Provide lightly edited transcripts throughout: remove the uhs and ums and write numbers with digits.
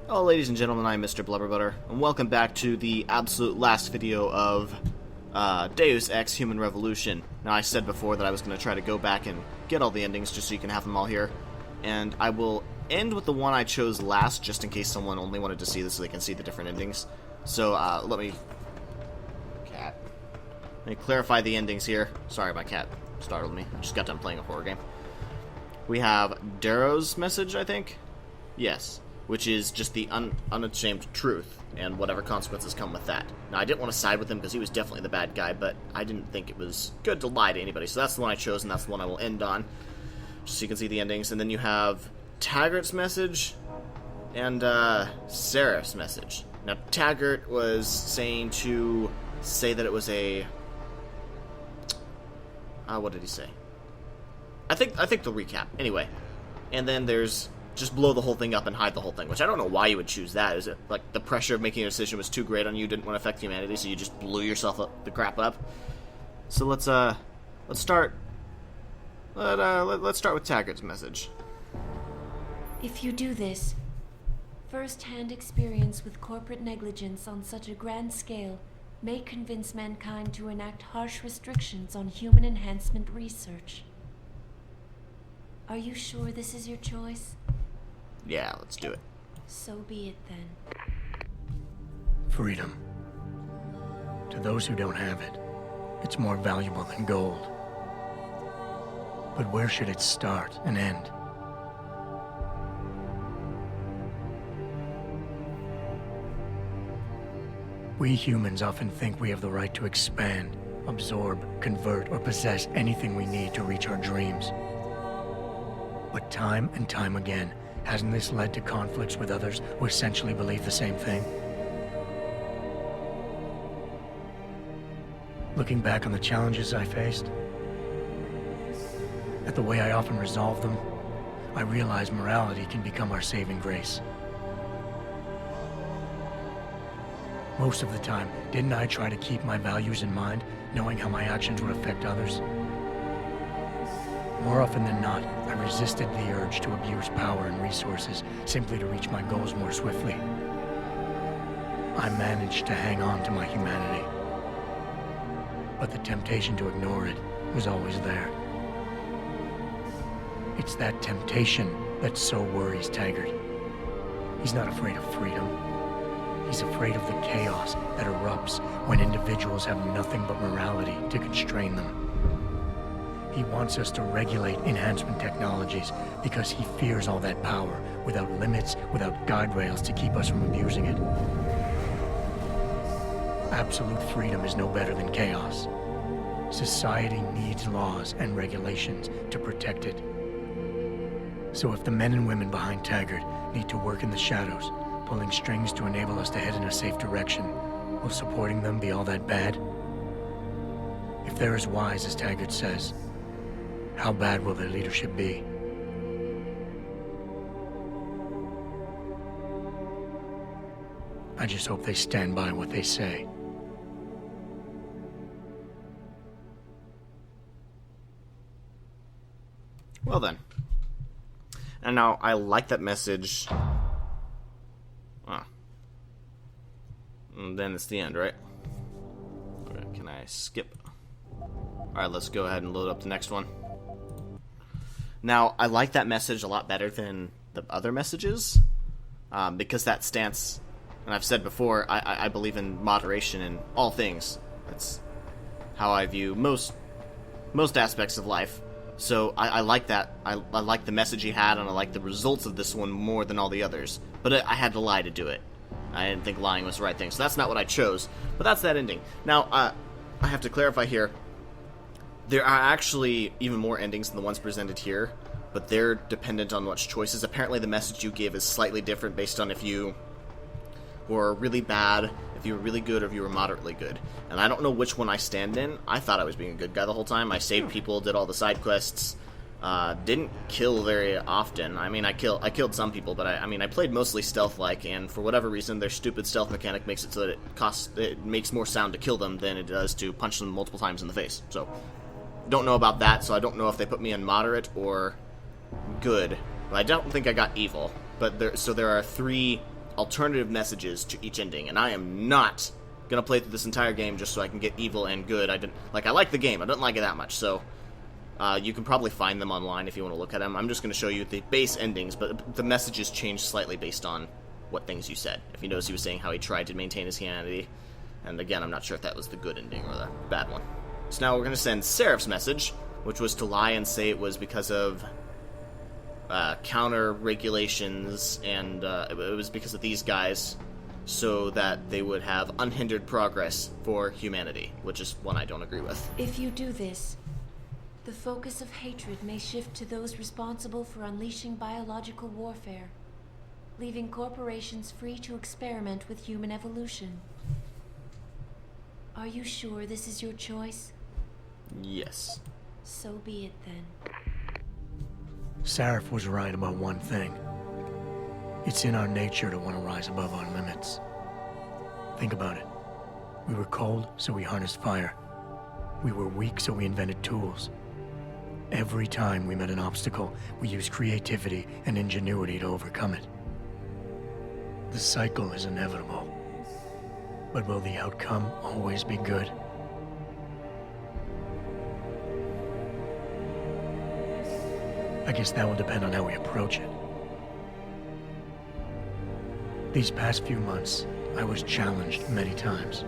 Hello ladies and gentlemen, I'm Mr. Blubberbutter, and welcome back to the absolute last video of Deus Ex Human Revolution. Now I said before that I was going to try to go back and get all the endings just so you can have them all here, and I will end with the one I chose last just in case someone only wanted to see this so they can see the different endings. So let me clarify the endings here. Sorry, my cat startled me. I just got done playing a horror game. We have Darrow's message, I think? Yes. Which is just the unashamed truth, and whatever consequences come with that. Now, I didn't want to side with him because he was definitely the bad guy, but I didn't think it was good to lie to anybody, so that's the one I chose, and that's the one I will end on, just so you can see the endings. And then you have Taggart's message, and Seraph's message. Now, Taggart was saying that it was a... what did he say? I think the recap. Anyway, and then there's... just blow the whole thing up and hide the whole thing, which I don't know why you would choose that. Is it like the pressure of making a decision was too great on you, didn't want to affect humanity, so you just blew yourself up the crap up? So let's start. Let's start with Taggart's message. If you do this, first-hand experience with corporate negligence on such a grand scale may convince mankind to enact harsh restrictions on human enhancement research. Are you sure this is your choice? Yeah, let's do it. So be it then. Freedom. To those who don't have it, it's more valuable than gold. But where should it start and end? We humans often think we have the right to expand, absorb, convert, or possess anything we need to reach our dreams. But time and time again, hasn't this led to conflicts with others who essentially believe the same thing? Looking back on the challenges I faced, at the way I often resolve them, I realize morality can become our saving grace. Most of the time, didn't I try to keep my values in mind, knowing how my actions would affect others? More often than not, I resisted the urge to abuse power and resources simply to reach my goals more swiftly. I managed to hang on to my humanity, but the temptation to ignore it was always there. It's that temptation that so worries Taggart. He's not afraid of freedom. He's afraid of the chaos that erupts when individuals have nothing but morality to constrain them. He wants us to regulate enhancement technologies because he fears all that power, without limits, without guide rails to keep us from abusing it. Absolute freedom is no better than chaos. Society needs laws and regulations to protect it. So if the men and women behind Taggart need to work in the shadows, pulling strings to enable us to head in a safe direction, will supporting them be all that bad? If they're as wise as Taggart says, how bad will their leadership be? I just hope they stand by what they say. Well then. And now, I like that message. And then it's the end, right? Okay, can I skip? Alright, let's go ahead and load up the next one. Now, I like that message a lot better than the other messages, because that stance, and I've said before, I believe in moderation in all things. That's how I view most aspects of life. So I like that. I like the message he had, and I like the results of this one more than all the others. But I had to lie to do it. I didn't think lying was the right thing, so that's not what I chose. But that's that ending. Now, I have to clarify here. There are actually even more endings than the ones presented here, but they're dependent on which choices. Apparently the message you give is slightly different based on if you were really bad, if you were really good, or if you were moderately good. And I don't know which one I stand in. I thought I was being a good guy the whole time. I saved people, did all the side quests, didn't kill very often. I mean, I killed some people, but I played mostly stealth-like, and for whatever reason, their stupid stealth mechanic makes it so that it makes more sound to kill them than it does to punch them multiple times in the face. So, don't know about that, so I don't know if they put me in moderate or good. But I don't think I got evil. But there are three alternative messages to each ending, and I am not gonna play through this entire game just so I can get evil and good. I like the game. I don't like it that much, so you can probably find them online if you want to look at them. I'm just gonna show you the base endings, but the messages change slightly based on what things you said. If you notice, he was saying how he tried to maintain his humanity, and again, I'm not sure if that was the good ending or the bad one. So now we're gonna send Seraph's message, which was to lie and say it was because of counter regulations, and it was because of these guys, so that they would have unhindered progress for humanity, which is one I don't agree with. If you do this, the focus of hatred may shift to those responsible for unleashing biological warfare, leaving corporations free to experiment with human evolution. Are you sure this is your choice? Yes. So be it then. Seraph was right about one thing. It's in our nature to want to rise above our limits. Think about it. We were cold, so we harnessed fire. We were weak, so we invented tools. Every time we met an obstacle, we used creativity and ingenuity to overcome it. The cycle is inevitable. But will the outcome always be good? I guess that will depend on how we approach it. These past few months, I was challenged many times.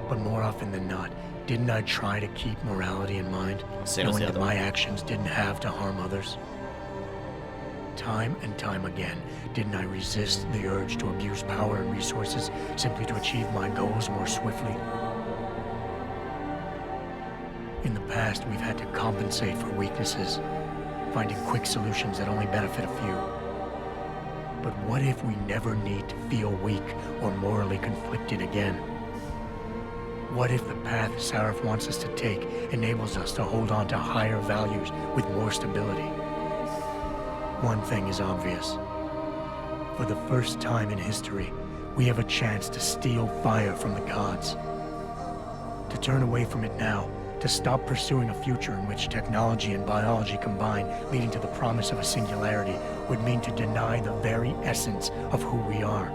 But more often than not, didn't I try to keep morality in mind, knowing that my actions didn't have to harm others? Time and time again, didn't I resist the urge to abuse power and resources simply to achieve my goals more swiftly? In the past, we've had to compensate for weaknesses, finding quick solutions that only benefit a few. But what if we never need to feel weak or morally conflicted again? What if the path Seraph wants us to take enables us to hold on to higher values with more stability? One thing is obvious. For the first time in history, we have a chance to steal fire from the gods. To turn away from it now, to stop pursuing a future in which technology and biology combine, leading to the promise of a singularity, would mean to deny the very essence of who we are.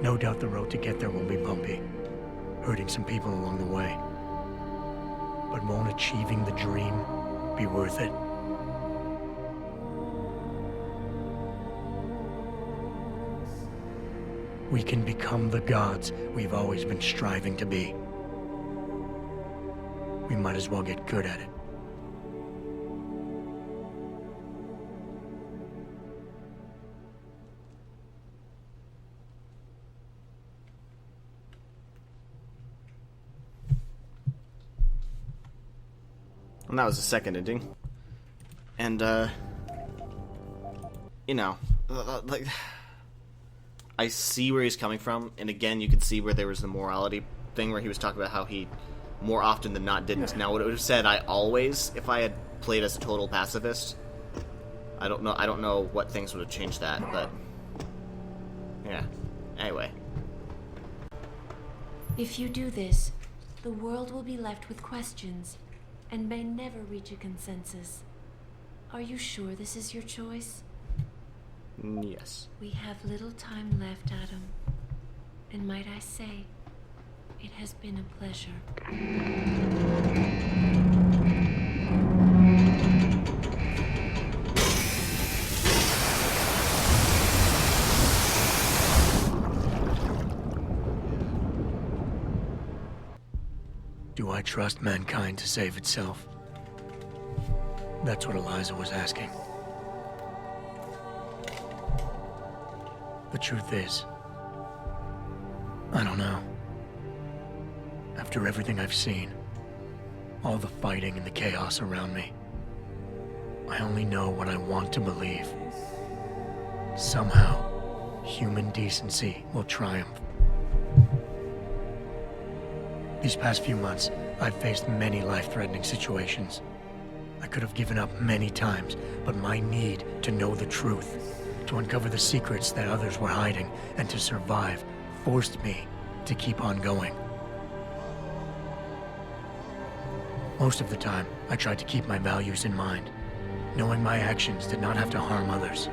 No doubt the road to get there will be bumpy, hurting some people along the way. But won't achieving the dream be worth it? We can become the gods we've always been striving to be. We might as well get good at it. And that was the second ending. And, like, I see where he's coming from, and again, you can see where there was the morality thing where he was talking about how he more often than not didn't. Now, what it would have said, I always, if I had played as a total pacifist, I don't know what things would have changed that, but yeah. Anyway. If you do this, the world will be left with questions and may never reach a consensus. Are you sure this is your choice? Yes. We have little time left, Adam. And might I say, it has been a pleasure. Do I trust mankind to save itself? That's what Eliza was asking. The truth is, I don't know. After everything I've seen, all the fighting and the chaos around me, I only know what I want to believe. Somehow, human decency will triumph. These past few months, I've faced many life-threatening situations. I could have given up many times, but my need to know the truth, to uncover the secrets that others were hiding, and to survive, forced me to keep on going. Most of the time, I tried to keep my values in mind, knowing my actions did not have to harm others.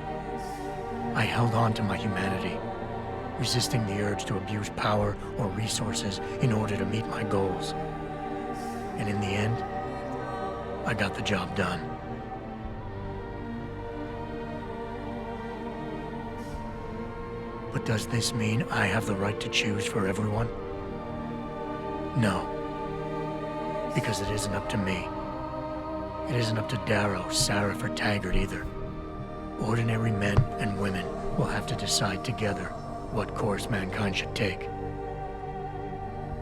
I held on to my humanity, resisting the urge to abuse power or resources in order to meet my goals. And in the end, I got the job done. But does this mean I have the right to choose for everyone? No. Because it isn't up to me. It isn't up to Darrow, Sarif, or Taggart either. Ordinary men and women will have to decide together what course mankind should take.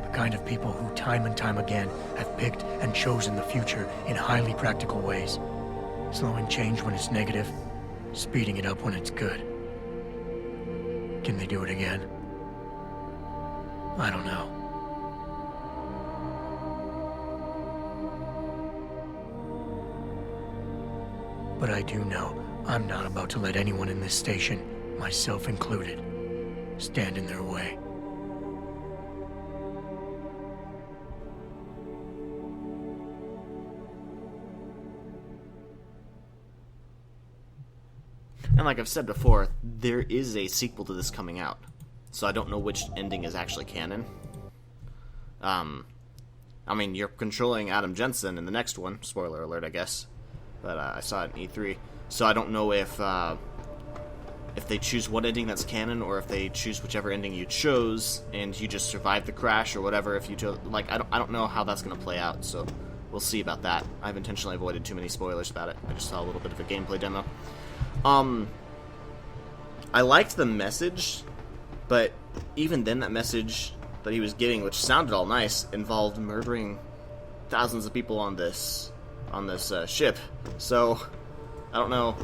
The kind of people who time and time again have picked and chosen the future in highly practical ways, slowing change when it's negative, speeding it up when it's good. Can they do it again? I don't know. But I do know I'm not about to let anyone in this station, myself included, stand in their way. And like I've said before, there is a sequel to this coming out. So I don't know which ending is actually canon. I mean, you're controlling Adam Jensen in the next one. Spoiler alert, I guess. But I saw it in E3. So I don't know if they choose what ending that's canon, or if they choose whichever ending you chose, and you just survive the crash, or whatever. If you chose, like, I don't know how that's going to play out, so we'll see about that. I've intentionally avoided too many spoilers about it. I just saw a little bit of a gameplay demo. I liked the message, but even then that message that he was giving, which sounded all nice, involved murdering thousands of people on this ship. So I don't know.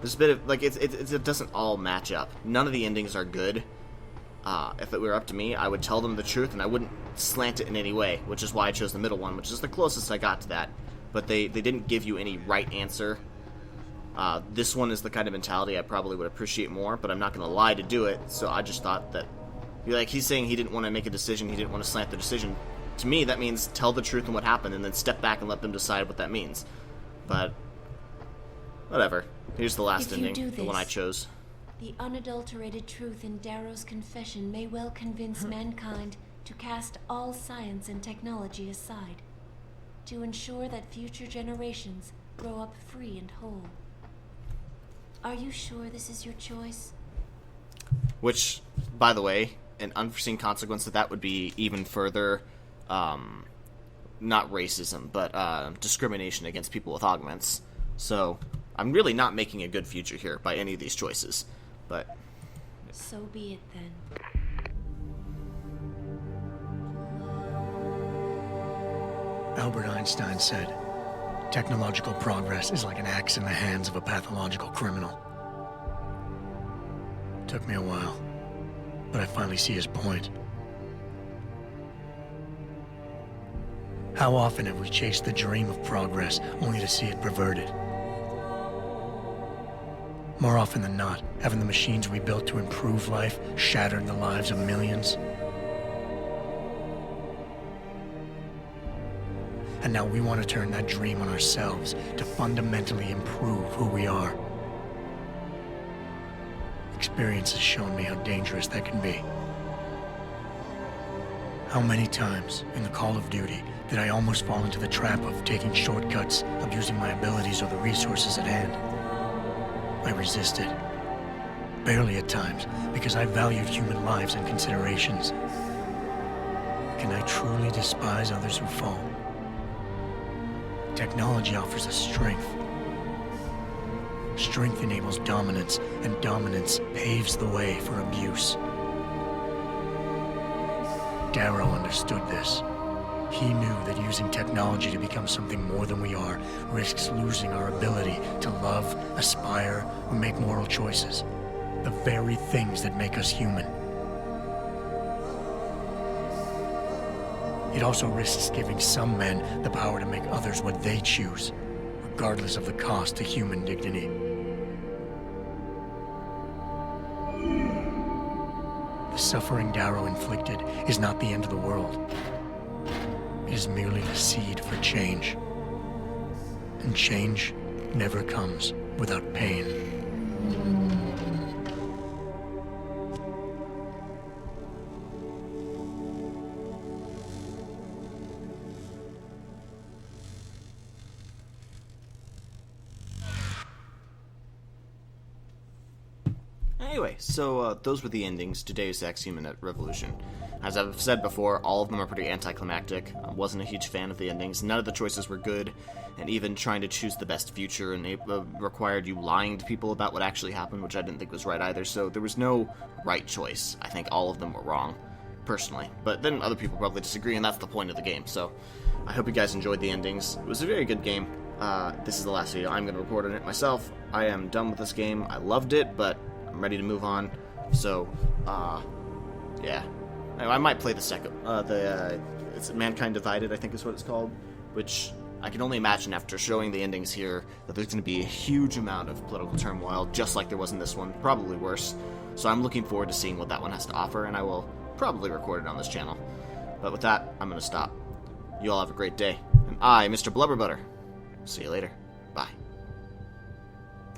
There's a bit of, like, it doesn't all match up. None of the endings are good. If it were up to me, I would tell them the truth, and I wouldn't slant it in any way, which is why I chose the middle one, which is the closest I got to that. But they didn't give you any right answer. This one is the kind of mentality I probably would appreciate more, but I'm not going to lie to do it, so I just thought that, like, he's saying he didn't want to make a decision, he didn't want to slant the decision. To me, that means tell the truth and what happened, and then step back and let them decide what that means. But whatever. Here's the last ending, the one I chose. The unadulterated truth in Darrow's confession may well convince mankind to cast all science and technology aside, to ensure that future generations grow up free and whole. Are you sure this is your choice? Which, by the way, an unforeseen consequence of that would be even further, not racism, but discrimination against people with augments. So I'm really not making a good future here by any of these choices, but... So be it then. Albert Einstein said, technological progress is like an axe in the hands of a pathological criminal. Took me a while, but I finally see his point. How often have we chased the dream of progress only to see it perverted? More often than not, haven't the machines we built to improve life shattered the lives of millions? And now we want to turn that dream on ourselves to fundamentally improve who we are. Experience has shown me how dangerous that can be. How many times in the call of duty did I almost fall into the trap of taking shortcuts, abusing my abilities or the resources at hand? I resisted. Barely at times, because I valued human lives and considerations. Can I truly despise others who fall? Technology offers us strength. Strength enables dominance, and dominance paves the way for abuse. Darrow understood this. He knew that using technology to become something more than we are risks losing our ability to love, aspire, or make moral choices. The very things that make us human. It also risks giving some men the power to make others what they choose, regardless of the cost to human dignity. The suffering Darrow inflicted is not the end of the world. It is merely the seed for change. And change never comes without pain. Anyway, so those were the endings to Deus Ex Human Revolution. As I've said before, all of them are pretty anticlimactic. I wasn't a huge fan of the endings. None of the choices were good, and even trying to choose the best future and it required you lying to people about what actually happened, which I didn't think was right either. So there was no right choice. I think all of them were wrong, personally. But then other people probably disagree, and that's the point of the game. So I hope you guys enjoyed the endings. It was a very good game. This is the last video I'm going to record on it myself. I am done with this game. I loved it, but I'm ready to move on. So, yeah. I might play the second, it's Mankind Divided, I think is what it's called, which I can only imagine after showing the endings here that there's going to be a huge amount of political turmoil, just like there was in this one, probably worse. So I'm looking forward to seeing what that one has to offer, and I will probably record it on this channel. But with that, I'm going to stop. You all have a great day. And I, Mr. Blubberbutter, see you later. Bye.